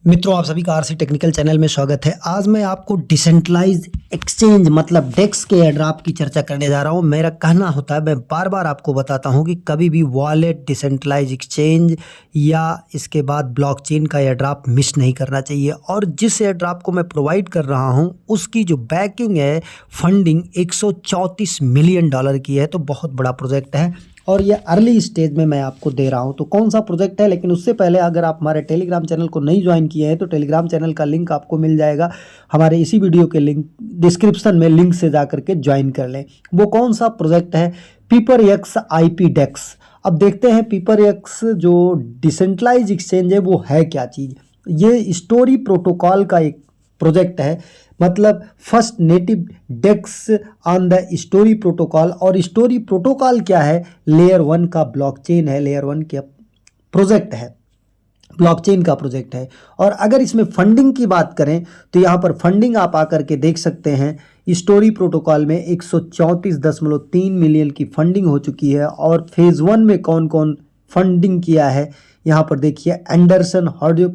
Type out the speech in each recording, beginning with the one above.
मित्रों, आप सभी का आरसी टेक्निकल चैनल में स्वागत है। आज मैं आपको डिसेंट्रलाइज एक्सचेंज मतलब डेक्स के एयरड्रॉप की चर्चा करने जा रहा हूं। मेरा कहना होता है, मैं बार बार आपको बताता हूं कि कभी भी वॉलेट, डिसेंट्रलाइज एक्सचेंज या इसके बाद ब्लॉकचेन का एयरड्रॉप मिस नहीं करना चाहिए। और जिस एयरड्रॉप को मैं प्रोवाइड कर रहा हूं उसकी जो बैकिंग है, फंडिंग 134 मिलियन डॉलर की है, तो बहुत बड़ा प्रोजेक्ट है और ये अर्ली स्टेज में मैं आपको दे रहा हूं। तो कौन सा प्रोजेक्ट है, लेकिन उससे पहले अगर आप हमारे टेलीग्राम चैनल को नहीं ज्वाइन किए हैं तो टेलीग्राम चैनल का लिंक आपको मिल जाएगा हमारे इसी वीडियो के लिंक डिस्क्रिप्शन में, लिंक से जा करके ज्वाइन कर लें। वो कौन सा प्रोजेक्ट है? पीपर एक्स IP डेक्स। अब देखते हैं पीपर एक्स जो डिसेंट्रलाइज एक्सचेंज है वो है क्या चीज़। ये स्टोरी प्रोटोकॉल का एक प्रोजेक्ट है, मतलब first native dex on the story protocol. और स्टोरी प्रोटोकॉल क्या है? लेयर 1 का ब्लॉकचेन है, लेयर 1 के प्रोजेक्ट है, ब्लॉकचेन का प्रोजेक्ट है। और अगर इसमें फंडिंग की बात करें तो यहाँ पर फंडिंग आप आकर के देख सकते हैं। स्टोरी प्रोटोकॉल में 134.3 मिलियन की फंडिंग हो चुकी है। और फेज़ 1 में कौन कौन फंडिंग किया है यहाँ पर देखिए। एंडरसन हॉर्डो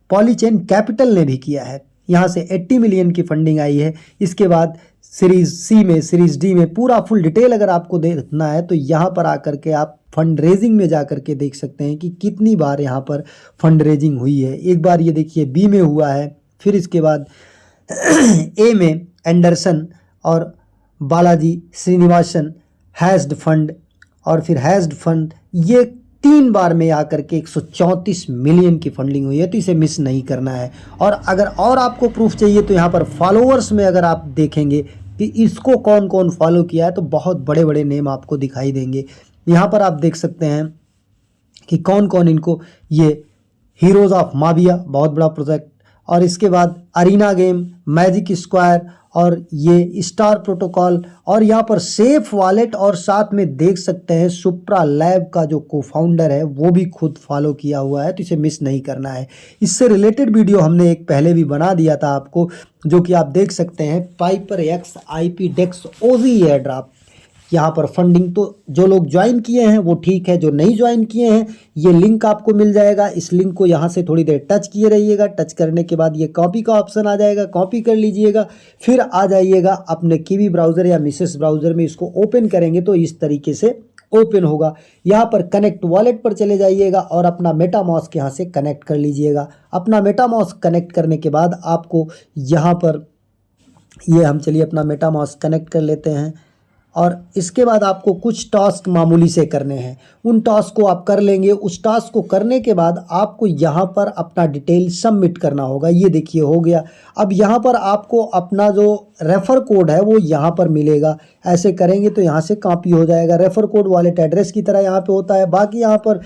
पॉलीचेन कैपिटल ने भी किया है, यहाँ से 80 मिलियन की फंडिंग आई है। इसके बाद सीरीज सी में, सीरीज डी में पूरा फुल डिटेल अगर आपको देखना है तो यहाँ पर आकर के आप फंड रेजिंग में जा कर के देख सकते हैं कि कितनी बार यहाँ पर फंड रेजिंग हुई है। एक बार ये देखिए बी में हुआ है, फिर इसके बाद ए में एंडरसन और बालाजी श्रीनिवासन हैज्ड फंड, और फिर हैज्ड फंड, ये 3 बार में आकर के 134 मिलियन की फंडिंग हुई है। तो इसे मिस नहीं करना है। और अगर और आपको प्रूफ चाहिए तो यहाँ पर फॉलोअर्स में अगर आप देखेंगे कि इसको कौन कौन फॉलो किया है तो बहुत बड़े बड़े नेम आपको दिखाई देंगे। यहाँ पर आप देख सकते हैं कि कौन कौन इनको, ये हीरोज़ ऑफ माविया बहुत बड़ा प्रोजेक्ट, और इसके बाद अरीना गेम, मैजिक स्क्वायर, और ये स्टार प्रोटोकॉल, और यहाँ पर सेफ वॉलेट, और साथ में देख सकते हैं सुप्रा लैब का जो को-फाउंडर है वो भी खुद फॉलो किया हुआ है। तो इसे मिस नहीं करना है। इससे रिलेटेड वीडियो हमने एक पहले भी बना दिया था आपको, जो कि आप देख सकते हैं। पाइपर एक्स IP डेक्स OG एयरड्रॉप, यहाँ पर फंडिंग तो जो लोग ज्वाइन किए हैं वो ठीक है, जो नहीं ज्वाइन किए हैं ये लिंक आपको मिल जाएगा। इस लिंक को यहाँ से थोड़ी देर टच किए रहिएगा। टच करने के बाद ये कॉपी का ऑप्शन आ जाएगा, कॉपी कर लीजिएगा। फिर आ जाइएगा अपने कीवी ब्राउज़र या मिसेस ब्राउज़र में, इसको ओपन करेंगे तो इस तरीके से ओपन होगा। यहाँ पर कनेक्ट वॉलेट पर चले जाइएगा और अपना मेटामास्क यहाँ से कनेक्ट कर लीजिएगा। अपना मेटामास्क कनेक्ट करने के बाद आपको यहाँ पर ये हम चलिए अपना मेटामास्क कनेक्ट कर लेते हैं। और इसके बाद आपको कुछ टास्क मामूली से करने हैं, उन टास्क को आप कर लेंगे। उस टास्क को करने के बाद आपको यहाँ पर अपना डिटेल सबमिट करना होगा। ये देखिए हो गया। अब यहाँ पर आपको अपना जो रेफ़र कोड है वो यहाँ पर मिलेगा। ऐसे करेंगे तो यहाँ से कॉपी हो जाएगा। रेफ़र कोड वॉलेट एड्रेस की तरह यहाँ पे होता है। बाकी यहाँ पर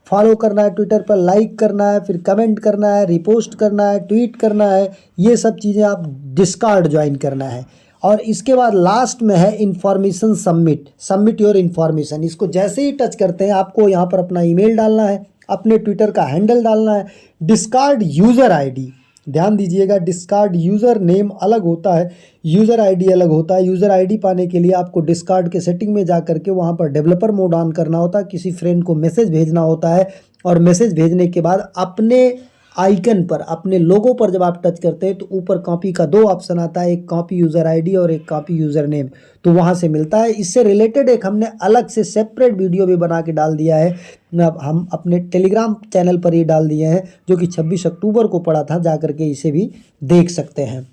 फॉलो करना है, ट्विटर पर लाइक करना है, फिर कमेंट करना है, रिपोस्ट करना है, ट्वीट करना है, ये सब चीज़ें आप डिस्कार्ड ज्वाइन करना है। और इसके बाद लास्ट में है इन्फॉर्मेशन सबमिट योर इन्फॉर्मेशन। इसको जैसे ही टच करते हैं आपको यहाँ पर अपना ईमेल डालना है, अपने ट्विटर का हैंडल डालना है, डिस्कार्ड यूज़र ID, ध्यान दीजिएगा, डिस्कार्ड यूज़र नेम अलग होता है, यूज़र ID अलग होता है। यूज़र ID पाने के लिए आपको डिस्कार्ड के सेटिंग में जा करके वहाँ पर डेवलपर मोड ऑन करना होता है, किसी फ्रेंड को मैसेज भेजना होता है, और मैसेज भेजने के बाद अपने आइकन पर, अपने लोगो पर जब आप टच करते हैं तो ऊपर कॉपी का 2 ऑप्शन आता है, एक कॉपी यूज़र ID और एक कॉपी यूज़र नेम, तो वहाँ से मिलता है। इससे रिलेटेड एक हमने अलग से सेपरेट वीडियो भी बना के डाल दिया है, हम अपने टेलीग्राम चैनल पर ही डाल दिए हैं, जो कि 26 अक्टूबर को पड़ा था, जा करके इसे भी देख सकते हैं।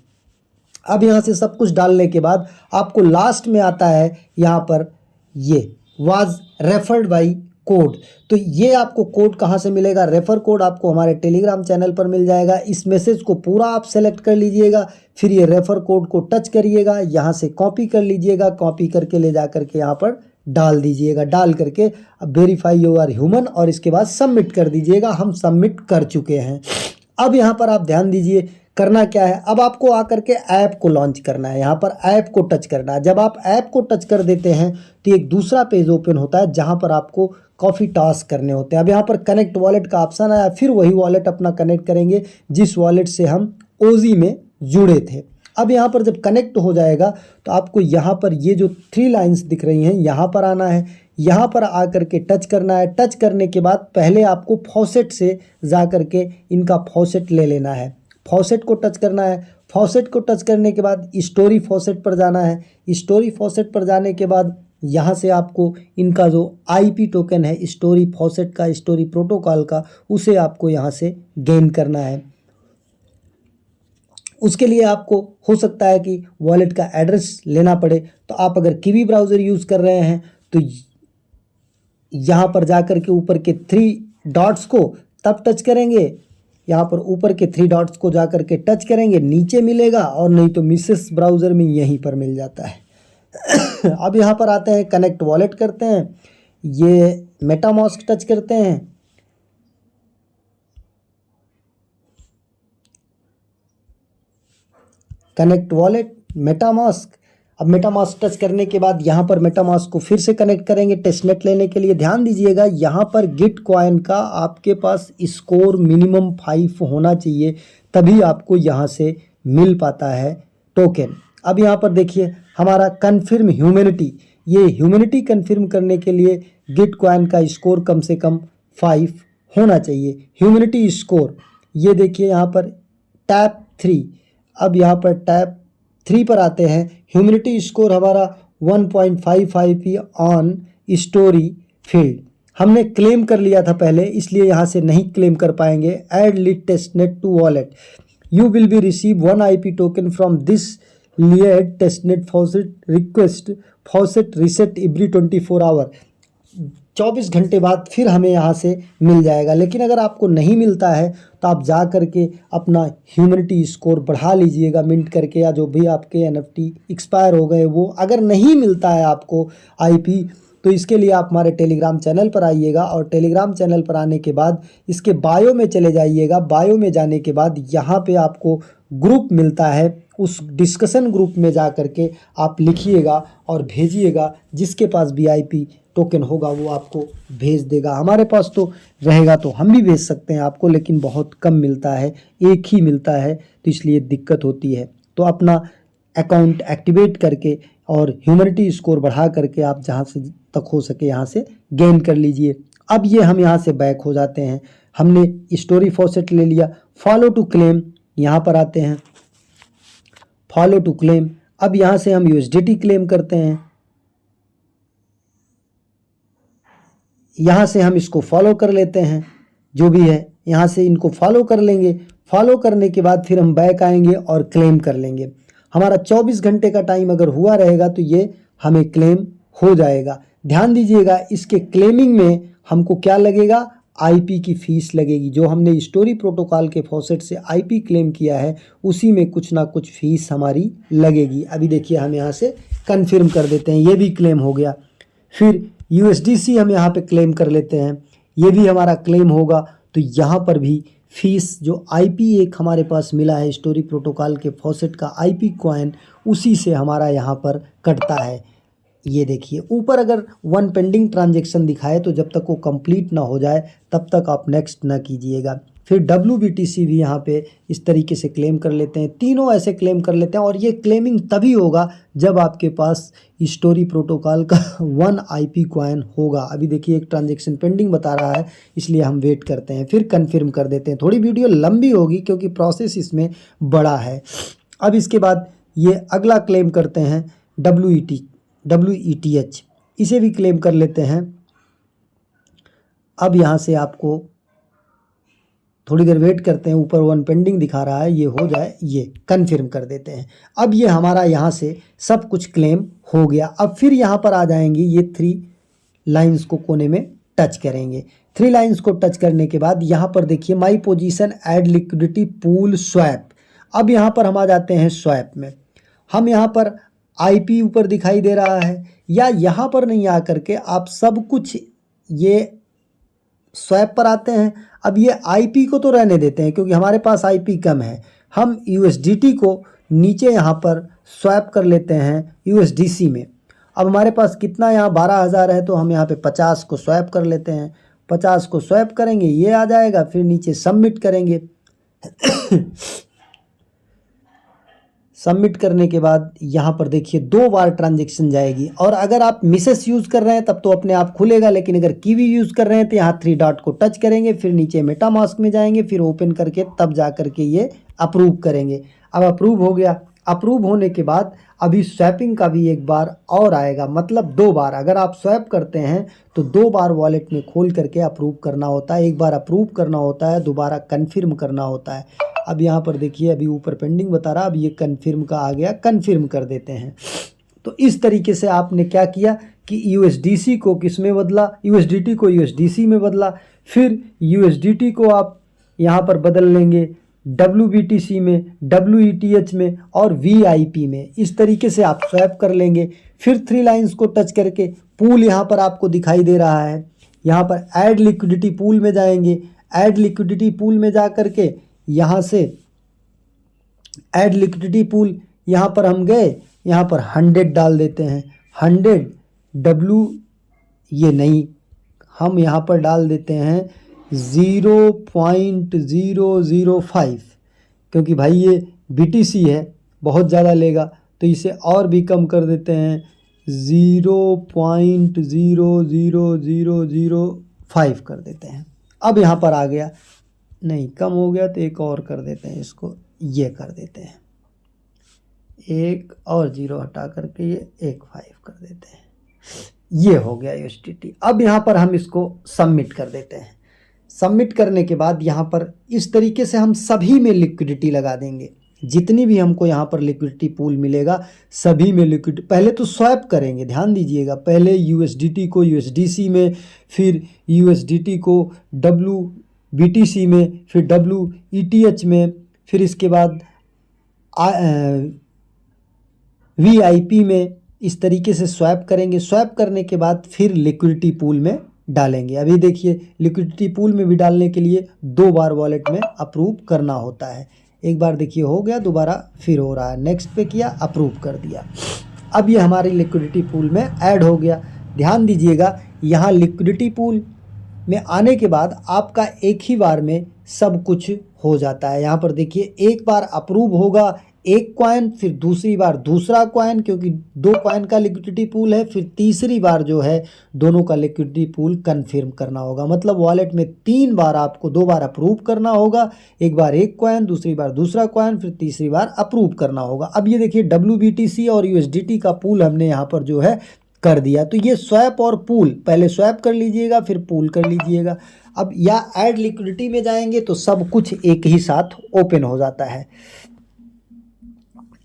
अब यहाँ से सब कुछ डालने के बाद आपको लास्ट में आता है यहाँ पर ये वाज रेफर्ड बाई कोड। तो ये आपको कोड कहाँ से मिलेगा? रेफ़र कोड आपको हमारे टेलीग्राम चैनल पर मिल जाएगा। इस मैसेज को पूरा आप सेलेक्ट कर लीजिएगा, फिर ये रेफ़र कोड को टच करिएगा, यहाँ से कॉपी कर लीजिएगा, कॉपी करके ले जा करके यहाँ पर डाल दीजिएगा। डाल करके अब वेरीफाई यू आर ह्यूमन, और इसके बाद सबमिट कर दीजिएगा। हम सबमिट कर चुके हैं। अब यहाँ पर आप ध्यान दीजिए करना क्या है। अब आपको आकर के ऐप को लॉन्च करना है, यहाँ पर ऐप को टच करना है। जब आप ऐप को टच कर देते हैं तो एक दूसरा पेज ओपन होता है जहाँ पर आपको काफ़ी टास्क करने होते हैं। अब यहाँ पर कनेक्ट वॉलेट का ऑप्शन आया, फिर वही वॉलेट अपना कनेक्ट करेंगे जिस वॉलेट से हम OG में जुड़े थे। अब यहाँ पर जब कनेक्ट हो जाएगा तो आपको यहाँ पर ये जो 3 लाइन्स दिख रही हैं यहाँ पर आना है। यहाँ पर आकर के टच करना है। टच करने के बाद पहले आपको फॉसेट से जा कर के इनका फॉसेट ले लेना है। फॉसेट को टच करना है। फॉसेट को टच करने के बाद स्टोरी फॉसेट पर जाना है। स्टोरी फॉसेट पर जाने के बाद यहाँ से आपको इनका जो आईपी टोकन है स्टोरी फॉसेट का, स्टोरी प्रोटोकॉल का, उसे आपको यहाँ से गेन करना है। उसके लिए आपको हो सकता है कि वॉलेट का एड्रेस लेना पड़े, तो आप अगर कीवी ब्राउज़र यूज़ कर रहे हैं तो यहाँ पर जाकर के ऊपर के 3 डॉट्स को तब टच करेंगे। यहाँ पर ऊपर के 3 डॉट्स को जाकर के टच करेंगे, नीचे मिलेगा, और नहीं तो मिसेस ब्राउज़र में यहीं पर मिल जाता है। अब यहाँ पर आते हैं, कनेक्ट वॉलेट करते हैं, ये मेटामास्क टच करते हैं। Connect wallet, MetaMask. अब मेटामास्क टच करने के बाद यहाँ पर मेटामास्क को फिर से कनेक्ट करेंगे टेस्टनेट लेने के लिए। ध्यान दीजिएगा यहाँ पर गिटकॉइन का आपके पास स्कोर मिनिमम 5 होना चाहिए, तभी आपको यहाँ से मिल पाता है टोकन। अब यहाँ पर देखिए हमारा कन्फर्म ह्यूमैनिटी, ये ह्यूमैनिटी कन्फर्म करने के लिए गिटकॉइन का स्कोर कम से कम 5 होना चाहिए। ह्यूमैनिटी स्कोर, ये देखिए यहाँ पर टैप 3। अब यहाँ पर टैप 3 पर आते हैं। ह्यूमैनिटी स्कोर हमारा 1.55 ही ऑन स्टोरी फील्ड। हमने क्लेम कर लिया था पहले, इसलिए यहाँ से नहीं क्लेम कर पाएंगे। Add lead testnet to wallet, you will be receive 1 IP token from this lead testnet faucet request faucet reset every 24 hour. 24 घंटे बाद फिर हमें यहाँ से मिल जाएगा। लेकिन अगर आपको नहीं मिलता है तो आप जा करके अपना ह्यूमैनिटी स्कोर बढ़ा लीजिएगा मिंट करके, या जो भी आपके NFT एक्सपायर हो गए वो। अगर नहीं मिलता है आपको IP, तो इसके लिए आप हमारे टेलीग्राम चैनल पर आइएगा, और टेलीग्राम चैनल पर आने के बाद इसके बायो में चले जाइएगा। बायो में जाने के बाद यहाँ पे आपको ग्रुप मिलता है, उस डिस्कशन ग्रुप में जा करके आप लिखिएगा और भेजिएगा। जिसके पास भी IP टोकन होगा वो आपको भेज देगा। हमारे पास तो रहेगा तो हम भी भेज सकते हैं आपको, लेकिन बहुत कम मिलता है, एक ही मिलता है, तो इसलिए दिक्कत होती है। तो अपना अकाउंट एक्टिवेट करके और ह्यूमैनिटी स्कोर बढ़ा करके आप जहाँ से तक हो सके यहाँ से गेन कर लीजिए। अब ये हम यहाँ से बैक हो जाते हैं। हमने स्टोरी फॉसेट ले लिया। फॉलो टू क्लेम, यहाँ पर आते हैं, फॉलो टू क्लेम। अब यहाँ से हम USDT क्लेम करते हैं। यहाँ से हम इसको फॉलो कर लेते हैं, जो भी है यहाँ से इनको फॉलो कर लेंगे। फॉलो करने के बाद फिर हम बैक आएंगे और क्लेम कर लेंगे। हमारा 24 घंटे का टाइम अगर हुआ रहेगा तो ये हमें क्लेम हो जाएगा। ध्यान दीजिएगा, इसके क्लेमिंग में हमको क्या लगेगा, IP की फ़ीस लगेगी। जो हमने स्टोरी प्रोटोकॉल के फॉसेट से IP क्लेम किया है उसी में कुछ ना कुछ फ़ीस हमारी लगेगी। अभी देखिए हम यहाँ से कन्फर्म कर देते हैं, ये भी क्लेम हो गया। फिर USDC हम यहाँ पे क्लेम कर लेते हैं, ये भी हमारा क्लेम होगा। तो यहाँ पर भी फीस जो IP एक हमारे पास मिला है स्टोरी प्रोटोकॉल के फॉसेट का IP कॉइन, उसी से हमारा यहाँ पर कटता है। ये देखिए ऊपर अगर 1 पेंडिंग ट्रांजेक्शन दिखाए तो जब तक वो कंप्लीट ना हो जाए तब तक आप नेक्स्ट ना कीजिएगा। फिर WBTC भी यहाँ पे इस तरीके से क्लेम कर लेते हैं। तीनों ऐसे क्लेम कर लेते हैं, और ये क्लेमिंग तभी होगा जब आपके पास स्टोरी प्रोटोकॉल का 1 IP कॉइन होगा। अभी देखिए एक ट्रांजेक्शन पेंडिंग बता रहा है, इसलिए हम वेट करते हैं, फिर कन्फर्म कर देते हैं। थोड़ी वीडियो लंबी होगी क्योंकि प्रोसेस इसमें बड़ा है। अब इसके बाद ये अगला क्लेम करते हैं WETH, इसे भी क्लेम कर लेते हैं। अब यहाँ से आपको थोड़ी देर वेट करते हैं, ऊपर 1 पेंडिंग दिखा रहा है, ये हो जाए, ये कन्फर्म कर देते हैं। अब ये हमारा यहाँ से सब कुछ क्लेम हो गया। अब फिर यहाँ पर आ जाएंगी, ये 3 लाइंस को कोने में टच करेंगे। 3 लाइंस को टच करने के बाद यहाँ पर देखिए my position add liquidity pool swap. अब यहाँ पर हम आ जाते हैं स्वैप में। हम यहाँ पर IP ऊपर दिखाई दे रहा है, या यहाँ पर नहीं आ करके आप सब कुछ ये स्वैप पर आते हैं। अब ये IP को तो रहने देते हैं क्योंकि हमारे पास IP कम है। हम USDT को नीचे यहाँ पर स्वैप कर लेते हैं USDC में। अब हमारे पास कितना यहाँ 12,000 है, तो हम यहाँ पे 50 को स्वैप कर लेते हैं। 50 को स्वैप करेंगे, ये आ जाएगा, फिर नीचे सबमिट करेंगे। सबमिट करने के बाद यहाँ पर देखिए 2 बार ट्रांजेक्शन जाएगी। और अगर आप मिसेस यूज़ कर रहे हैं तब तो अपने आप खुलेगा, लेकिन अगर कीवी यूज़ कर रहे हैं तो यहाँ 3 डॉट को टच करेंगे, फिर नीचे मेटामास्क में जाएंगे, फिर ओपन करके तब जा करके ये अप्रूव करेंगे। अब अप्रूव हो गया। अप्रूव होने के बाद अभी स्वैपिंग का भी एक बार और आएगा, मतलब 2 बार। अगर आप स्वैप करते हैं तो 2 बार वॉलेट में खोल करके अप्रूव करना होता है। एक बार अप्रूव करना होता है, दोबारा कन्फर्म करना होता है। अब यहाँ पर देखिए अभी ऊपर पेंडिंग बता रहा, अब ये कन्फर्म का आ गया, कन्फर्म कर देते हैं। तो इस तरीके से आपने क्या किया कि USDC को किस में बदला, USDT को USDC में बदला, फिर USDT को आप यहाँ पर बदल लेंगे WBTC में, WETH में और VIP में। इस तरीके से आप स्वैप कर लेंगे। फिर 3 लाइंस को टच करके पूल यहाँ पर आपको दिखाई दे रहा है, यहाँ पर ऐड लिक्विडिटी पूल में जाएंगे। ऐड लिक्विडिटी पूल में जा करके यहाँ से ऐड लिक्विडिटी पूल, यहाँ पर हम गए, यहाँ पर 100 डाल देते हैं। 100 W, ये नहीं, हम यहाँ पर डाल देते हैं 0.005, क्योंकि भाई ये BTC है, बहुत ज़्यादा लेगा, तो इसे और भी कम कर देते हैं, 0.00005 कर देते हैं। अब यहाँ पर आ गया, नहीं कम हो गया तो एक और कर देते हैं, इसको ये कर देते हैं, एक और 0 हटा करके ये 15 कर देते हैं। ये हो गया USDT। अब यहाँ पर हम इसको सबमिट कर देते हैं। सबमिट करने के बाद यहाँ पर इस तरीके से हम सभी में लिक्विडिटी लगा देंगे। जितनी भी हमको यहाँ पर लिक्विडिटी पूल मिलेगा सभी में लिक्विडिटी, पहले तो स्वैप करेंगे, ध्यान दीजिएगा, पहले USDT को USDC में, फिर USDT को WBTC में, फिर WETH में, फिर इसके बाद VIP में। इस तरीके से स्वैप करेंगे। स्वैप करने के बाद फिर लिक्विडिटी पूल में डालेंगे। अभी देखिए लिक्विडिटी पूल में भी डालने के लिए 2 बार वॉलेट में अप्रूव करना होता है। एक बार देखिए हो गया, दोबारा फिर हो रहा है, नेक्स्ट पे किया, अप्रूव कर दिया। अब ये हमारी लिक्विडिटी पूल में ऐड हो गया। ध्यान दीजिएगा, यहाँ लिक्विडिटी पूल में आने के बाद आपका एक ही बार में सब कुछ हो जाता है। यहाँ पर देखिए एक बार अप्रूव होगा 1 कॉइन, फिर दूसरी बार दूसरा कॉइन, क्योंकि 2 कॉइन का लिक्विडिटी पूल है, फिर तीसरी बार जो है दोनों का लिक्विडिटी पूल कन्फर्म करना होगा। मतलब वॉलेट में 3 बार आपको 2 बार अप्रूव करना होगा, एक बार 1 कॉइन, दूसरी बार दूसरा कॉइन, फिर तीसरी बार अप्रूव करना होगा। अब ये देखिए WBTC और USDT का पूल हमने यहाँ पर जो है कर दिया। तो ये स्वैप और पूल, पहले स्वैप कर लीजिएगा फिर पूल कर लीजिएगा। अब या ऐड लिक्विडिटी में जाएंगे तो सब कुछ एक ही साथ ओपन हो जाता है।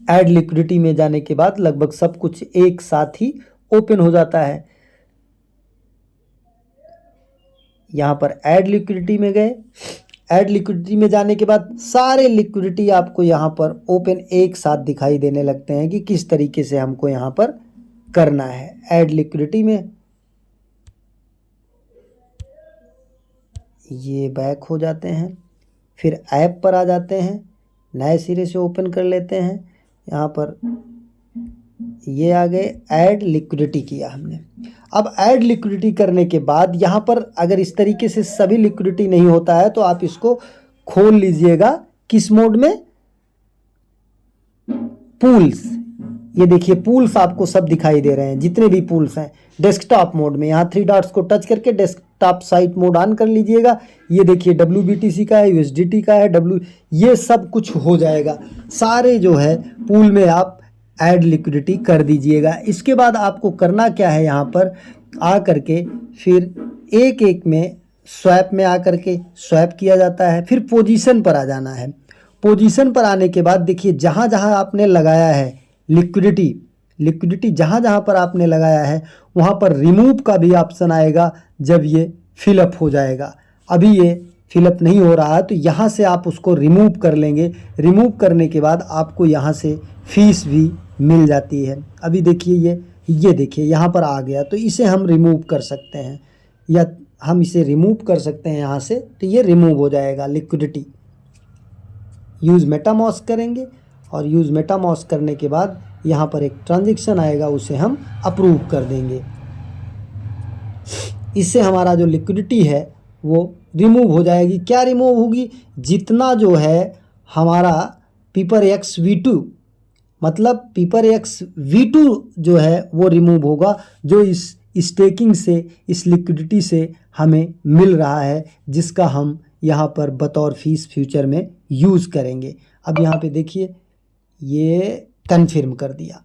ऐड लिक्विडिटी में जाने के बाद लगभग सब कुछ एक साथ ही ओपन हो जाता है। यहाँ पर ऐड लिक्विडिटी में गए, ऐड लिक्विडिटी में जाने के बाद सारे लिक्विडिटी आपको यहाँ पर ओपन एक साथ दिखाई देने लगते हैं कि किस तरीके से हमको यहाँ पर करना है। ऐड लिक्विडिटी में ये बैक हो जाते हैं, फिर ऐप पर आ जाते हैं, नए सिरे से ओपन कर लेते हैं। यहाँ पर ये आ गए, ऐड लिक्विडिटी किया हमने। अब ऐड लिक्विडिटी करने के बाद यहाँ पर अगर इस तरीके से सभी लिक्विडिटी नहीं होता है तो आप इसको खोल लीजिएगा। किस मोड में? पूल्स। ये देखिए पूल्स आपको सब दिखाई दे रहे हैं, जितने भी पूल्स हैं डेस्कटॉप मोड में। यहाँ 3 डॉट्स को टच करके डेस्कटॉप साइट मोड ऑन कर लीजिएगा। ये देखिए WBTC का है, USDT का है, ये सब कुछ हो जाएगा। सारे जो है पूल में आप ऐड लिक्विडिटी कर दीजिएगा। इसके बाद आपको करना क्या है, यहाँ पर आ करके फिर एक एक में स्वैप में आ करके स्वैप किया जाता है। फिर पोजीशन पर आ जाना है। पोजीशन पर आने के बाद देखिए जहाँ जहाँ आपने लगाया है लिक्विडिटी जहाँ जहाँ पर आपने लगाया है वहाँ पर रिमूव का भी ऑप्शन आएगा जब ये फिलअप हो जाएगा। अभी ये फिलअप नहीं हो रहा है तो यहाँ से आप उसको रिमूव कर लेंगे। रिमूव करने के बाद आपको यहाँ से फीस भी मिल जाती है। अभी देखिए ये देखिए यहाँ पर आ गया, तो इसे हम रिमूव कर सकते हैं या हम इसे रिमूव कर सकते हैं यहाँ से, तो ये रिमूव हो जाएगा। लिक्विडिटी यूज़ मेटामास्क करेंगे और यूज़ मेटामास्क करने के बाद यहाँ पर एक ट्रांजैक्शन आएगा, उसे हम अप्रूव कर देंगे। इससे हमारा जो लिक्विडिटी है वो रिमूव हो जाएगी। क्या रिमूव होगी? जितना जो है हमारा PeoPersX V2 मतलब पीपर एक्स V2 जो है वो रिमूव होगा, जो इस स्टेकिंग से, इस लिक्विडिटी से हमें मिल रहा है, जिसका हम यहाँ पर बतौर फीस फ्यूचर में यूज़ करेंगे। अब यहाँ पे देखिए ये कन्फर्म कर दिया।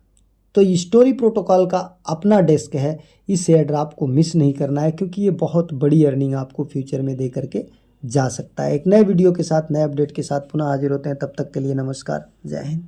तो स्टोरी प्रोटोकॉल का अपना डेस्क है, इस एयरड्रॉप को मिस नहीं करना है, क्योंकि ये बहुत बड़ी अर्निंग आपको फ्यूचर में दे करके जा सकता है। एक नए वीडियो के साथ, नए अपडेट के साथ पुनः हाजिर होते हैं, तब तक के लिए नमस्कार, जय हिंद।